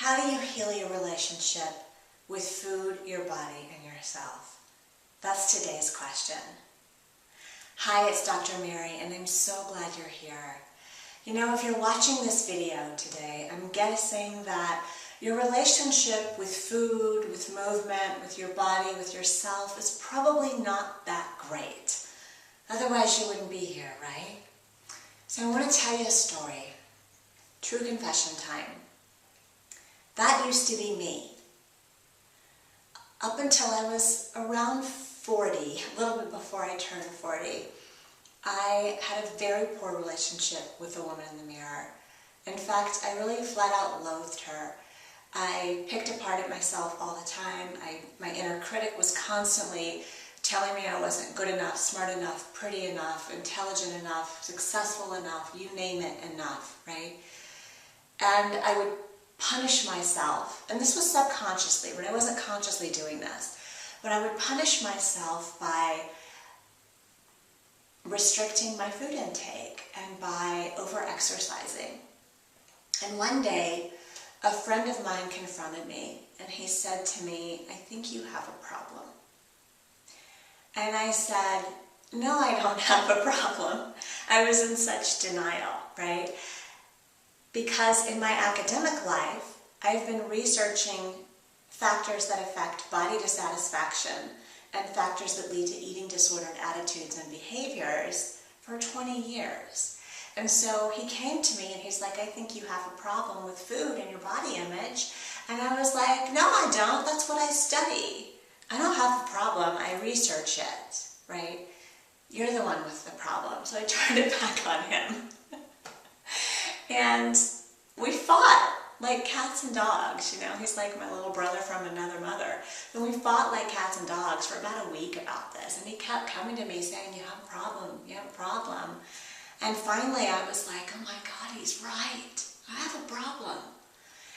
How do you heal your relationship with food, your body, and yourself? That's today's question. Hi, it's Dr. Mary, and I'm so glad you're here. You know, if you're watching this video today, I'm guessing that your relationship with food, with movement, with your body, with yourself is probably not that great. Otherwise, you wouldn't be here, right? So I want to tell you a story. True confession time. That used to be me. Up until I was around 40, a little bit before I turned 40, I had a very poor relationship with the woman in the mirror. In fact, I really flat out loathed her. I picked apart at myself all the time. My inner critic was constantly telling me I wasn't good enough, smart enough, pretty enough, intelligent enough, successful enough, you name it, enough, right? And I would punish myself, and this was subconsciously, but I wasn't consciously doing this, but I would punish myself by restricting my food intake and by over-exercising. And one day, a friend of mine confronted me, and he said to me, "I think you have a problem." And I said, "No, I don't have a problem." I was in such denial, right? Because in my academic life, I've been researching factors that affect body dissatisfaction and factors that lead to eating disordered attitudes and behaviors for 20 years. And so he came to me and he's like, "I think you have a problem with food and your body image." And I was like, "No, I don't. That's what I study. I don't have a problem. I research it, right? You're the one with the problem." So I turned it back on him. And we fought like cats and dogs, you know. He's like my little brother from another mother. And we fought like cats and dogs for about a week about this. And he kept coming to me saying, "You have a problem, you have a problem." And finally I was like, oh my God, he's right. I have a problem.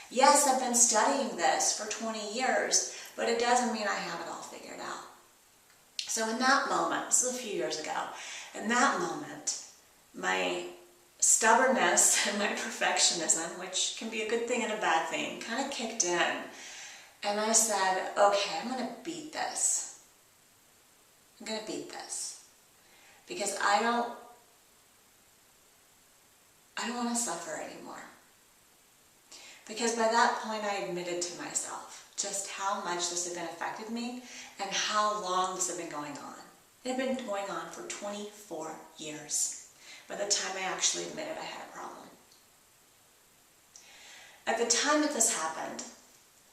Yes, I've been studying this for 20 years, but it doesn't mean I have it all figured out. So in that moment, this was a few years ago, in that moment, my stubbornness and my perfectionism, which can be a good thing and a bad thing, kind of kicked in. And I said, okay, I'm going to beat this. I'm going to beat this. Because I don't want to suffer anymore. Because by that point I admitted to myself just how much this had been affected me and how long this had been going on. It had been going on for 24 years. By the time I actually admitted I had a problem. At the time that this happened,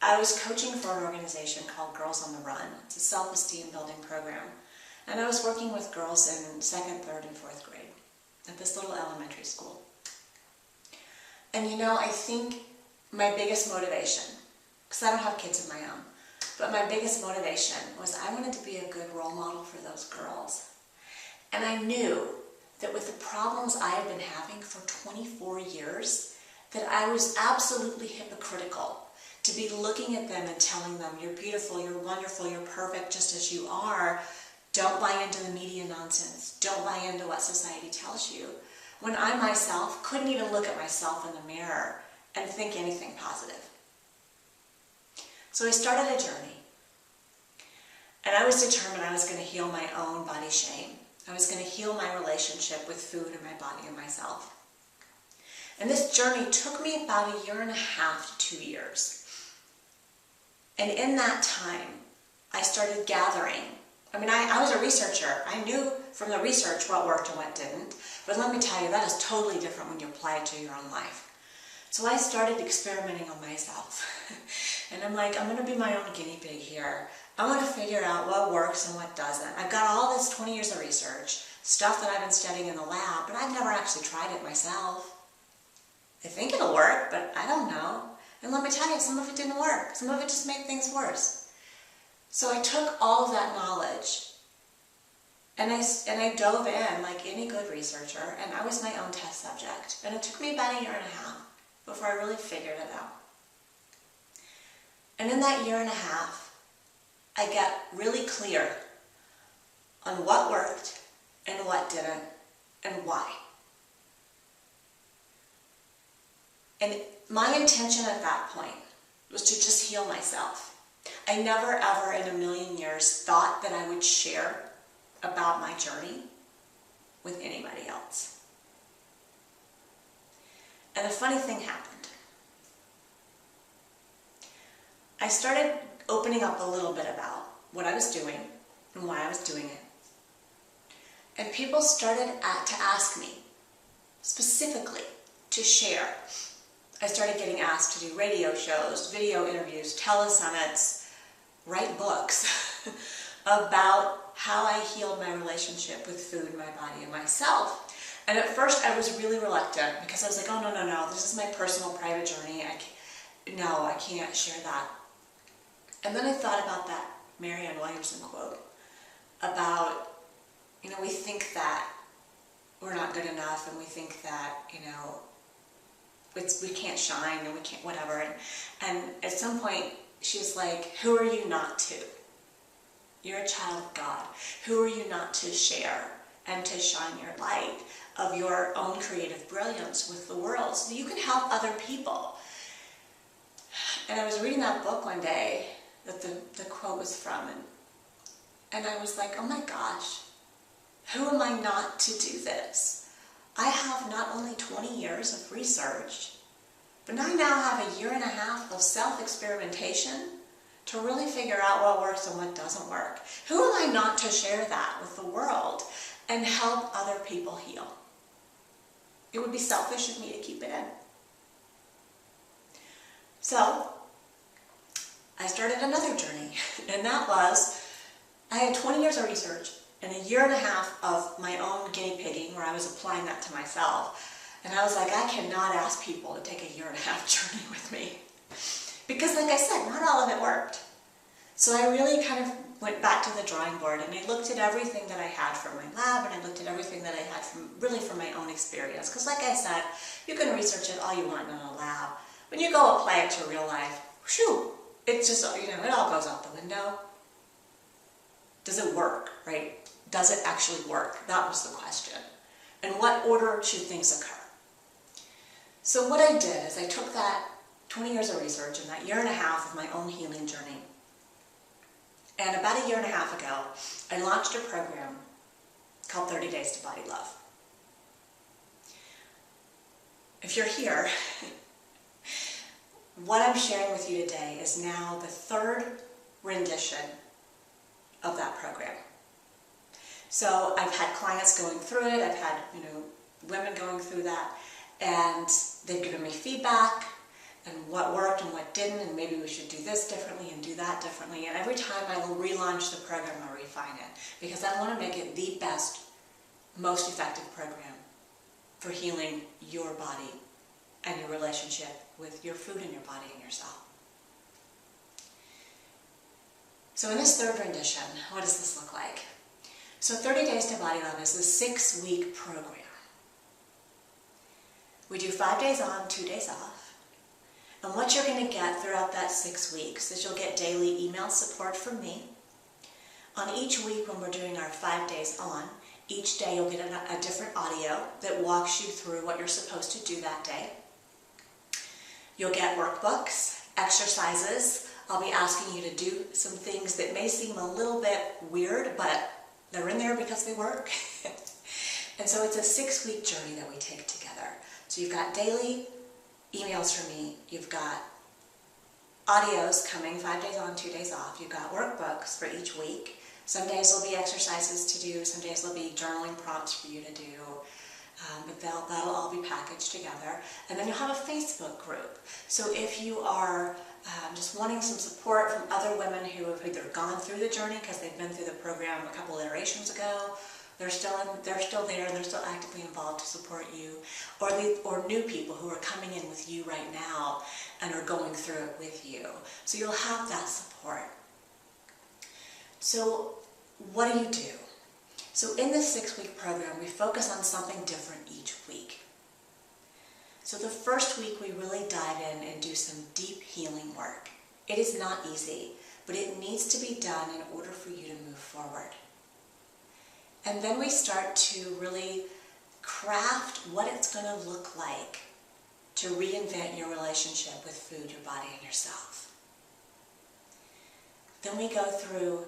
I was coaching for an organization called Girls on the Run. It's a self-esteem building program. And I was working with girls in 2nd, 3rd, and 4th grade at this little elementary school. And you know, I think my biggest motivation, because I don't have kids of my own, but my biggest motivation was I wanted to be a good role model for those girls. And I knew that with the problems I had been having for 24 years, that I was absolutely hypocritical to be looking at them and telling them, "You're beautiful, you're wonderful, you're perfect just as you are. Don't buy into the media nonsense. Don't buy into what society tells you." When I myself couldn't even look at myself in the mirror and think anything positive. So I started a journey. And I was determined I was going to heal my own body shame. I was going to heal my relationship with food and my body and myself. And this journey took me about 1.5 to 2 years. And in that time, I started gathering. I mean, I was a researcher. I knew from the research what worked and what didn't. But let me tell you, that is totally different when you apply it to your own life. So I started experimenting on myself. And I'm like, I'm going to be my own guinea pig here. I want to figure out what works and what doesn't. I've got all this 20 years of research, stuff that I've been studying in the lab, but I've never actually tried it myself. I think it'll work, but I don't know. And let me tell you, some of it didn't work. Some of it just made things worse. So I took all of that knowledge and I dove in like any good researcher, and I was my own test subject. And it took me about 1.5 years before I really figured it out. And in that 1.5 years, I got really clear on what worked and what didn't and why. And my intention at that point was to just heal myself. I never ever in a million years thought that I would share about my journey with anybody else. And a funny thing happened. I started opening up a little bit about what I was doing and why I was doing it. And people started to ask me specifically to share. I started getting asked to do radio shows, video interviews, telesummits, write books about how I healed my relationship with food, my body, and myself. And at first I was really reluctant because I was like, oh, no, this is my personal private journey. I can't share that. And then I thought about that Marianne Williamson quote about, we think that we're not good enough, and we think that, we can't shine, and we can't whatever. And at some point, she was like, who are you not to? You're a child of God. Who are you not to share and to shine your light of your own creative brilliance with the world so that you can help other people? And I was reading that book one day that the quote was from, and I was like, oh my gosh, who am I not to do this? I have not only 20 years of research, but I now have a year and a half of self-experimentation to really figure out what works and what doesn't work. Who am I not to share that with the world and help other people heal? It would be selfish of me to keep it in. So, I started another journey, and that was, I had 20 years of research and a year and a half of my own guinea pigging where I was applying that to myself. And I was like, I cannot ask people to take a year and a half journey with me. Because like I said, not all of it worked. So I really kind of went back to the drawing board, and I looked at everything that I had from my lab, and I looked at everything that I had from my own experience. Because like I said, you can research it all you want in a lab. When you go apply it to real life, whew, it's just, it all goes out the window. Does it work, right? Does it actually work? That was the question. In what order should things occur? So what I did is I took that 20 years of research and that year and a half of my own healing journey. And about a year and a half ago, I launched a program called 30 Days to Body Love. If you're here, what I'm sharing with you today is now the third rendition of that program. So I've had clients going through it, I've had women going through that, and they've given me feedback and what worked and what didn't, and maybe we should do this differently and do that differently. And every time I will relaunch the program or refine it, because I want to make it the best, most effective program for healing your body and your relationship with your food and your body and yourself. So in this third rendition, what does this look like? So 30 Days to Body Love is a 6-week program. We do 5 days on, 2 days off. And what you're going to get throughout that 6 weeks is you'll get daily email support from me. On each week when we're doing our 5 days on, each day you'll get a different audio that walks you through what you're supposed to do that day. You'll get workbooks, exercises. I'll be asking you to do some things that may seem a little bit weird, but they're in there because they work. And so it's a 6-week journey that we take together. So you've got daily emails from me, you've got audios coming 5 days on, 2 days off, you've got workbooks for each week. Some days there'll be exercises to do, some days there'll be journaling prompts for you to do, but that'll all be packaged together. And then you'll have a Facebook group. So if you are just wanting some support from other women who have either gone through the journey because they've been through the program a couple iterations ago, they're still there, they're still actively involved to support you, or new people who are coming in with you right now and are going through it with you. So you'll have that support. So what do you do? So in this 6-week program, we focus on something different each week. So the first week we really dive in and do some deep healing work. It is not easy, but it needs to be done in order for you to move forward. And then we start to really craft what it's going to look like to reinvent your relationship with food, your body, and yourself. Then we go through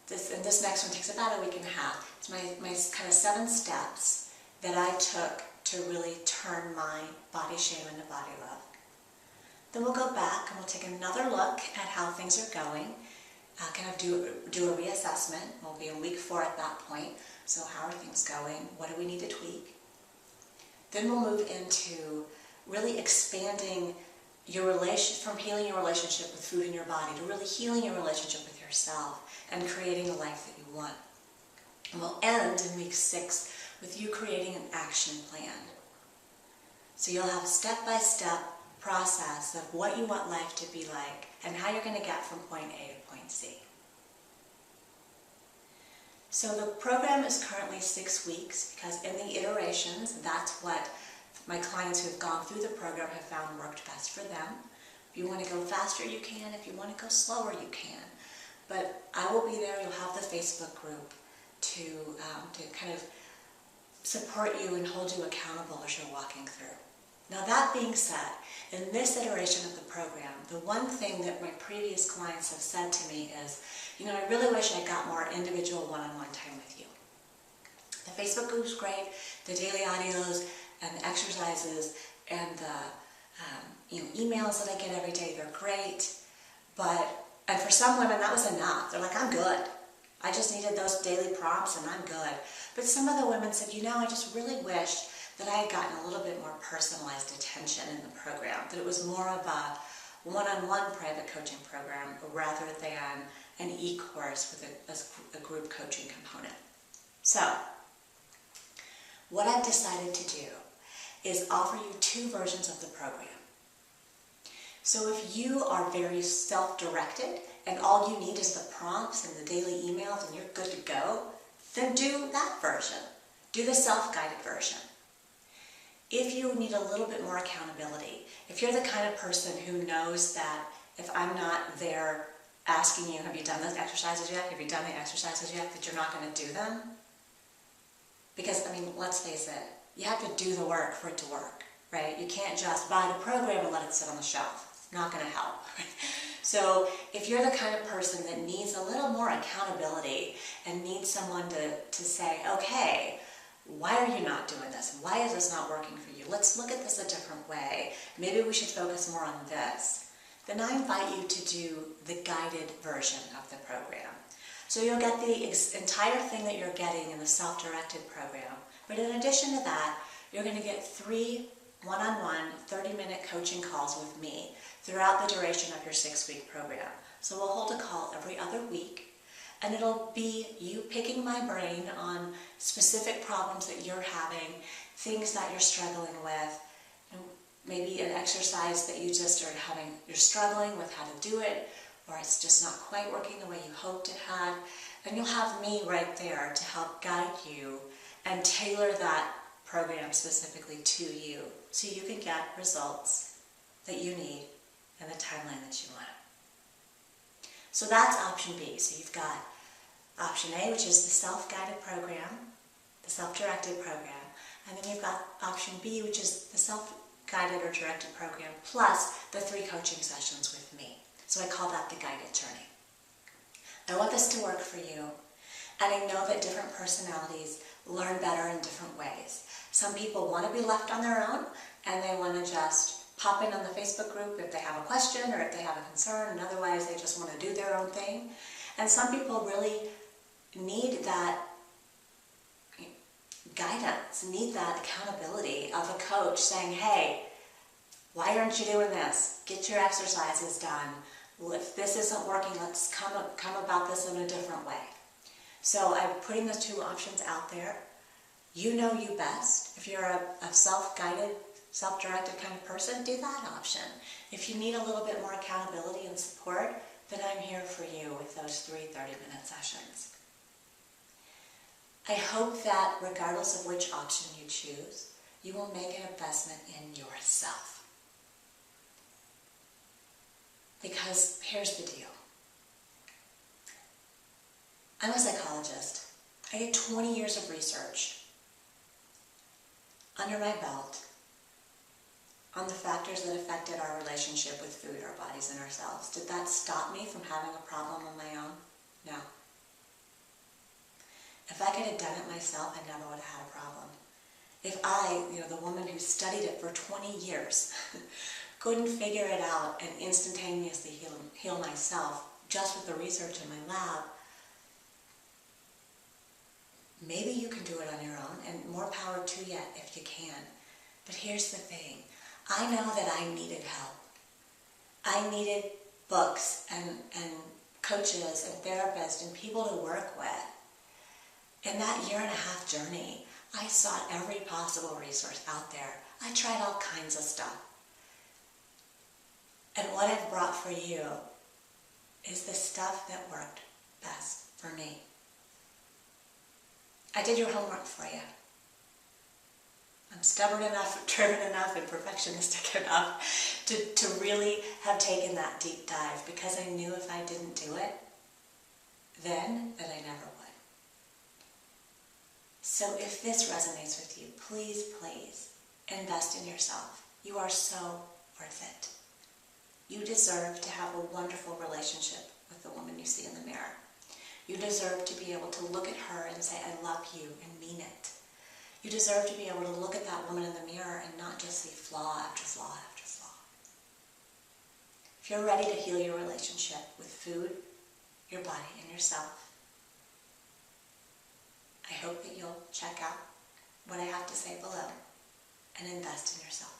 this, and this next one takes about a week and a half. It's my kind of 7 steps that I took to really turn my body shame into body love. Then we'll go back and we'll take another look at how things are going, kind of do a reassessment. We'll be in week 4 at that point. So how are things going? What do we need to tweak? Then we'll move into really expanding your from healing your relationship with food in your body to really healing your relationship with yourself and creating the life that you want. And we'll end in week 6 with you creating an action plan. So you'll have a step-by-step process of what you want life to be like and how you're going to get from point A to point C. So the program is currently 6 weeks because in the iterations, that's what my clients who have gone through the program have found worked best for them. If you want to go faster, you can. If you want to go slower, you can. But I will be there. You'll have the Facebook group to kind of support you and hold you accountable as you're walking through. Now that being said, in this iteration of the program, the one thing that my previous clients have said to me is, I really wish I got more individual one-on-one time with you. The Facebook group's great, the daily audios and the exercises and the emails that I get every day, they're great. And for some women that was enough. They're like, I'm good. I just needed those daily prompts and I'm good. But some of the women said, I just really wish that I had gotten a little bit more personalized attention in the program, that it was more of a one-on-one private coaching program rather than an e-course with a group coaching component. So, what I've decided to do is offer you 2 versions of the program. So if you are very self-directed and all you need is the prompts and the daily emails and you're good to go, then do that version. Do the self-guided version. If you need a little bit more accountability, if you're the kind of person who knows that if I'm not there asking you, have you done those exercises yet? Have you done the exercises yet? That you're not going to do them? Because, let's face it, you have to do the work for it to work, right? You can't just buy the program and let it sit on the shelf. It's not going to help. So if you're the kind of person that needs a little more accountability and needs someone to say, okay, why are you not doing this? Why is this not working for you? Let's look at this a different way. Maybe we should focus more on this. Then I invite you to do the guided version of the program. So you'll get the entire thing that you're getting in the self-directed program. But in addition to that, you're going to get 3 one-on-one 30-minute coaching calls with me throughout the duration of your 6-week program. So we'll hold a call every other week, and it'll be you picking my brain on specific problems that you're having, things that you're struggling with, maybe an exercise that you just you're struggling with how to do it, or it's just not quite working the way you hoped it had, and you'll have me right there to help guide you and tailor that program specifically to you so you can get results that you need in the timeline that you want. So that's option B. So you've got option A, which is the self-guided program, the self-directed program, and then you've got option B, which is the self-guided or directed program plus the 3 coaching sessions with me. So I call that the guided journey. I want this to work for you, and I know that different personalities learn better in different ways. Some people want to be left on their own, and they want to just pop in on the Facebook group if they have a question or if they have a concern, and otherwise they just want to do their own thing. And some people really need that guidance, need that accountability of a coach saying, hey, why aren't you doing this? Get your exercises done. If this isn't working, let's come about this in a different way. So I'm putting those 2 options out there. You know you best. If you're a self-guided, self-directed kind of person, do that option. If you need a little bit more accountability and support, then I'm here for you with those 3 30-minute sessions. I hope that regardless of which option you choose, you will make an investment in yourself. Because here's the deal. I'm a psychologist. I had 20 years of research under my belt on the factors that affected our relationship with food, our bodies, and ourselves. Did that stop me from having a problem on my own? No. If I could have done it myself, I never would have had a problem. If I, the woman who studied it for 20 years, couldn't figure it out and instantaneously heal myself just with the research in my lab, maybe you can do it on your own, and more power to you if you can. But here's the thing. I know that I needed help. I needed books and coaches and therapists and people to work with. In that 1.5 year journey, I sought every possible resource out there. I tried all kinds of stuff. And what I've brought for you is the stuff that worked best for me. I did your homework for you. I'm stubborn enough, driven enough, and perfectionistic enough to really have taken that deep dive, because I knew if I didn't do it then, that I never would. So if this resonates with you, please, please invest in yourself. You are so worth it. You deserve to have a wonderful relationship with the woman you see in the mirror. You deserve to be able to look at her and say, I love you, and mean it. You deserve to be able to look at that woman in the mirror and not just see flaw after flaw after flaw. If you're ready to heal your relationship with food, your body, and yourself, I hope that you'll check out what I have to say below and invest in yourself.